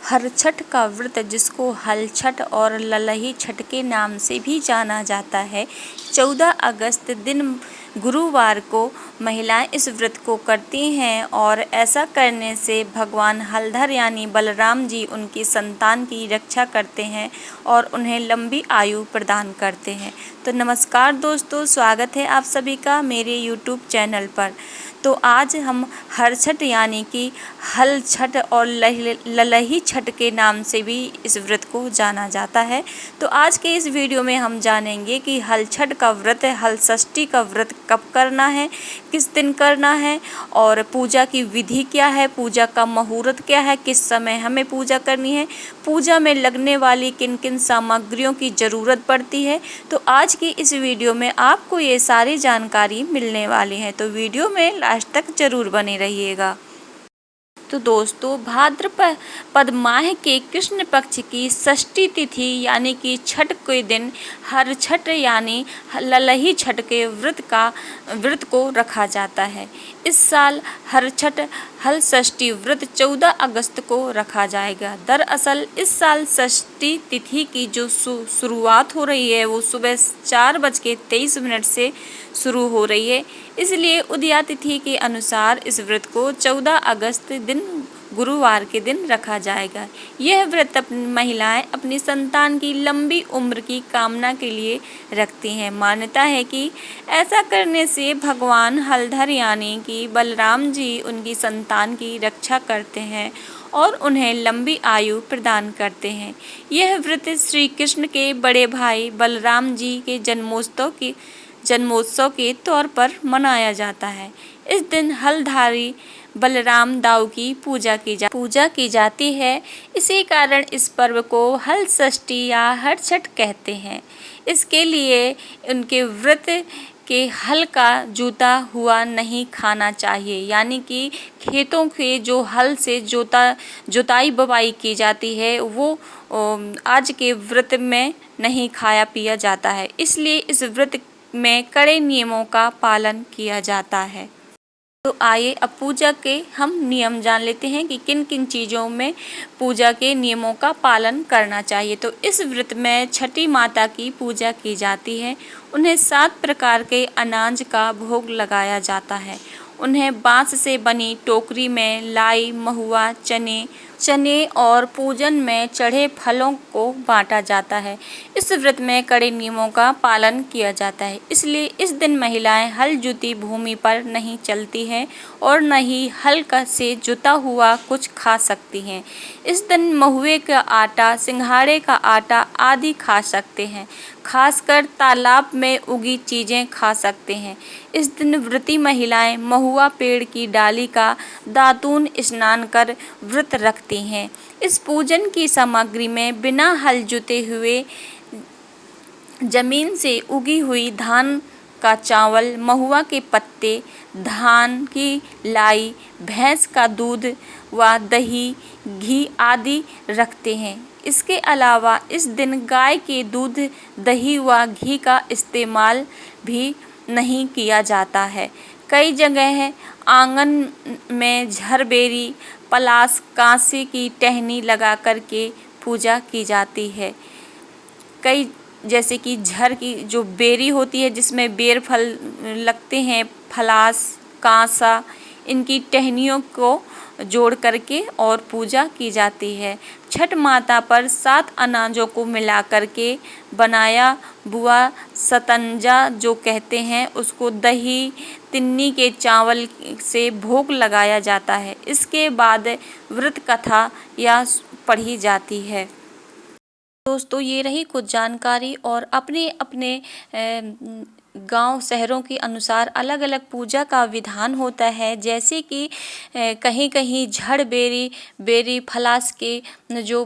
हर छठ का व्रत, जिसको हल छठ और ललही छठ के नाम से भी जाना जाता है, 14 अगस्त दिन गुरुवार को महिलाएं इस व्रत को करती हैं और ऐसा करने से भगवान हलधर यानी बलराम जी उनकी संतान की रक्षा करते हैं और उन्हें लंबी आयु प्रदान करते हैं। तो नमस्कार दोस्तों, स्वागत है आप सभी का मेरे यूट्यूब चैनल पर। तो आज हम हर छठ यानी कि हल छठ और ललही छठ के नाम से भी इस व्रत को जाना जाता है। तो आज के इस वीडियो में हम जानेंगे कि हल छठ का व्रत, हल षष्ठी का व्रत कब करना है, किस दिन करना है और पूजा की विधि क्या है, पूजा का मुहूर्त क्या है, किस समय हमें पूजा करनी है, पूजा में लगने वाली किन किन सामग्रियों की ज़रूरत पड़ती है। तो आज की इस वीडियो में आपको ये सारी जानकारी मिलने वाली है, तो वीडियो में लास्ट तक जरूर बने रहिएगा। तो दोस्तों, भाद्रपद माह के कृष्ण पक्ष की षष्ठी तिथि यानी कि छठ के दिन हर छठ यानी ललही छठ के व्रत को रखा जाता है। इस साल हर छठ हल षष्ठी व्रत 14 अगस्त को रखा जाएगा। दरअसल इस साल षष्ठी तिथि की जो शुरुआत हो रही है वो सुबह 4:23 से शुरू हो रही है, इसलिए उदया तिथि के अनुसार इस व्रत को 14 अगस्त दिन गुरुवार के दिन रखा जाएगा। यह व्रत महिलाएं अपनी संतान की लंबी उम्र की कामना के लिए रखती हैं। मान्यता है कि ऐसा करने से भगवान हलधर यानी कि बलराम जी उनकी संतान की रक्षा करते हैं और उन्हें लंबी आयु प्रदान करते हैं। यह व्रत श्री कृष्ण के बड़े भाई बलराम जी के जन्मोत्सव के तौर पर मनाया जाता है। इस दिन हलधारी बलराम दाऊ की पूजा की जाती है। इसी कारण इस पर्व को हल षष्ठी या हर छठ कहते हैं। इसके लिए उनके व्रत के हल का जोता हुआ नहीं खाना चाहिए, यानी कि खेतों के जो हल से जोताई बुवाई की जाती है वो आज के व्रत में नहीं खाया पिया जाता है। इसलिए इस व्रत में कड़े नियमों का पालन किया जाता है। तो आइए अब पूजा के हम नियम जान लेते हैं कि किन किन चीज़ों में पूजा के नियमों का पालन करना चाहिए। तो इस व्रत में छठी माता की पूजा की जाती है। उन्हें 7 प्रकार के अनाज का भोग लगाया जाता है। उन्हें बांस से बनी टोकरी में लाई, महुआ, चने और पूजन में चढ़े फलों को बांटा जाता है। इस व्रत में कड़े नियमों का पालन किया जाता है, इसलिए इस दिन महिलाएं हल जुती भूमि पर नहीं चलती हैं और न ही हल से जुता हुआ कुछ खा सकती हैं। इस दिन महुए का आटा, सिंघाड़े का आटा आदि खा सकते हैं। खासकर तालाब में उगी चीज़ें खा सकते हैं। इस दिन व्रती महिलाएं महुआ पेड़ की डाली का दातून स्नान कर व्रत रखती हैं। इस पूजन की सामग्री में बिना हल जुते हुए जमीन से उगी हुई धान का चावल, महुआ के पत्ते, धान की लाई, भैंस का दूध व दही, घी आदि रखते हैं। इसके अलावा इस दिन गाय के दूध, दही व घी का इस्तेमाल भी नहीं किया जाता है। कई जगह आंगन में झरबेरी, पलास, कांसे की टहनी लगा कर के पूजा की जाती है। जैसे कि झर की जो बेरी होती है जिसमें बेर फल लगते हैं, फलास, कांसा, इनकी टहनियों को जोड़ करके और पूजा की जाती है। छठ माता पर 7 अनाजों को मिला करके बनाया बुआ सतंजा जो कहते हैं उसको दही तिन्नी के चावल से भोग लगाया जाता है। इसके बाद व्रत कथा या पढ़ी जाती है। दोस्तों, ये रही कुछ जानकारी और अपने अपने गांव शहरों के अनुसार अलग अलग पूजा का विधान होता है। जैसे कि कहीं कहीं झड़ बेरी फलास के जो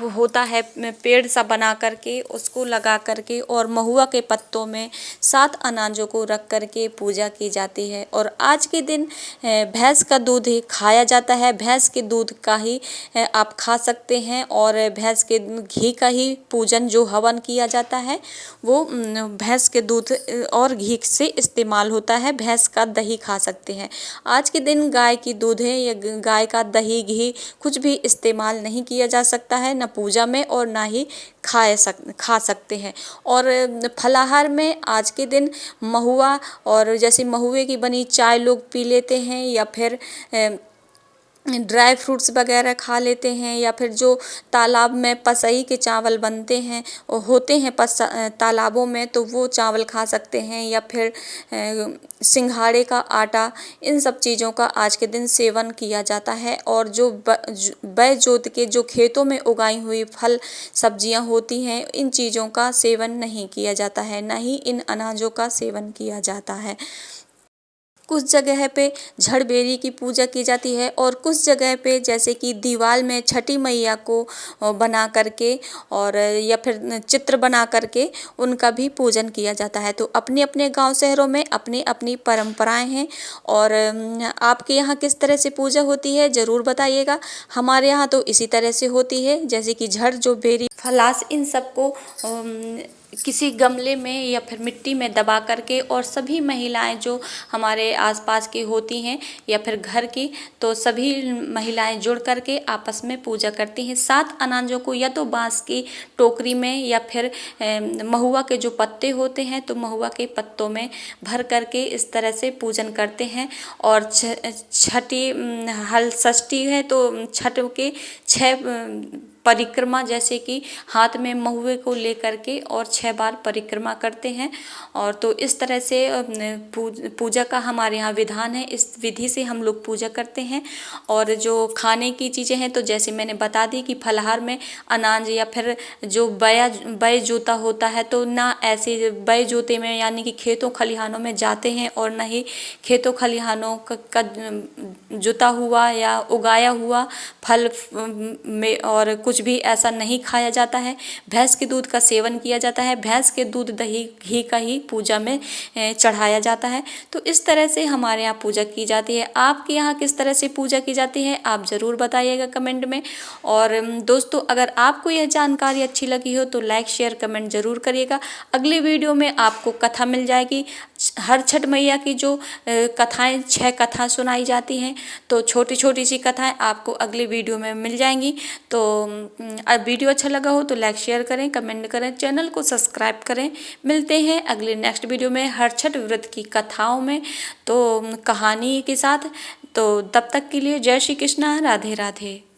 होता है पेड़ सा बना करके उसको लगा करके और महुआ के पत्तों में 7 अनाजों को रख करके पूजा की जाती है। और आज के दिन भैंस का दूध ही खाया जाता है। भैंस के दूध का ही आप खा सकते हैं और भैंस के घी का ही पूजन जो हवन किया जाता है वो भैंस के दूध और घी से इस्तेमाल होता है। भैंस का दही खा सकते हैं। आज के दिन गाय की दूध है या गाय का दही घी कुछ भी इस्तेमाल नहीं किया जा सकता है, न पूजा में और ना ही खा सकते हैं। और फलाहार में आज के दिन महुआ और जैसे महुए की बनी चाय लोग पी लेते हैं, या फिर ड्राई फ्रूट्स वगैरह खा लेते हैं, या फिर जो तालाब में पसई के चावल बनते हैं होते हैं तालाबों में, तो वो चावल खा सकते हैं, या फिर सिंघाड़े का आटा, इन सब चीज़ों का आज के दिन सेवन किया जाता है। और जो बै जोत के जो खेतों में उगाई हुई फल सब्जियां होती हैं, इन चीज़ों का सेवन नहीं किया जाता है, ना ही इन अनाजों का सेवन किया जाता है। कुछ जगह पे झड़बेरी की पूजा की जाती है, और कुछ जगह पे जैसे कि दीवाल में छठी मैया को बना करके और या फिर चित्र बना करके उनका भी पूजन किया जाता है। तो अपने अपने गांव शहरों में अपनी अपनी परंपराएं हैं। और आपके यहाँ किस तरह से पूजा होती है ज़रूर बताइएगा। हमारे यहाँ तो इसी तरह से होती है, जैसे कि झड़बेरी, फलास, इन सबको किसी गमले में या फिर मिट्टी में दबा करके, और सभी महिलाएं जो हमारे आसपास की होती हैं या फिर घर की, तो सभी महिलाएं जुड़ करके आपस में पूजा करती हैं। 7 अनाजों को या तो बांस की टोकरी में या फिर महुआ के जो पत्ते होते हैं, तो महुआ के पत्तों में भर करके इस तरह से पूजन करते हैं। और छठी हल षष्ठी है तो छठ के 6 परिक्रमा, जैसे कि हाथ में महुए को लेकर के और 6 बार परिक्रमा करते हैं। और तो इस तरह से पूजा का हमारे यहाँ विधान है। इस विधि से हम लोग पूजा करते हैं। और जो खाने की चीज़ें हैं, तो जैसे मैंने बता दी कि फलाहार में अनाज या फिर जो बै जोता होता है, तो ना ऐसे बै जोते में यानी कि खेतों खलिहानों में जाते हैं, और ना ही खेतों खलिहानों का जुता हुआ या उगाया हुआ फल में और कुछ भी ऐसा नहीं खाया जाता है। भैंस के दूध का सेवन किया जाता है। भैंस के दूध, दही, घी का ही पूजा में चढ़ाया जाता है। तो इस तरह से हमारे यहाँ पूजा की जाती है। आपके यहाँ किस तरह से पूजा की जाती है आप ज़रूर बताइएगा कमेंट में। और दोस्तों, अगर आपको यह जानकारी अच्छी लगी हो तो लाइक, शेयर, कमेंट ज़रूर करिएगा। अगले वीडियो में आपको कथा मिल जाएगी। हर छठ मैया की जो कथाएँ 6 कथा सुनाई जाती हैं, तो छोटी छोटी सी कथाएँ आपको अगले वीडियो में मिल जाएंगी। तो वीडियो अच्छा लगा हो तो लाइक, शेयर करें, कमेंट करें, चैनल को सब्सक्राइब करें। मिलते हैं अगले नेक्स्ट वीडियो में हर छठ व्रत की कथाओं में, तो कहानी के साथ। तो तब तक के लिए जय श्री कृष्णा, राधे राधे।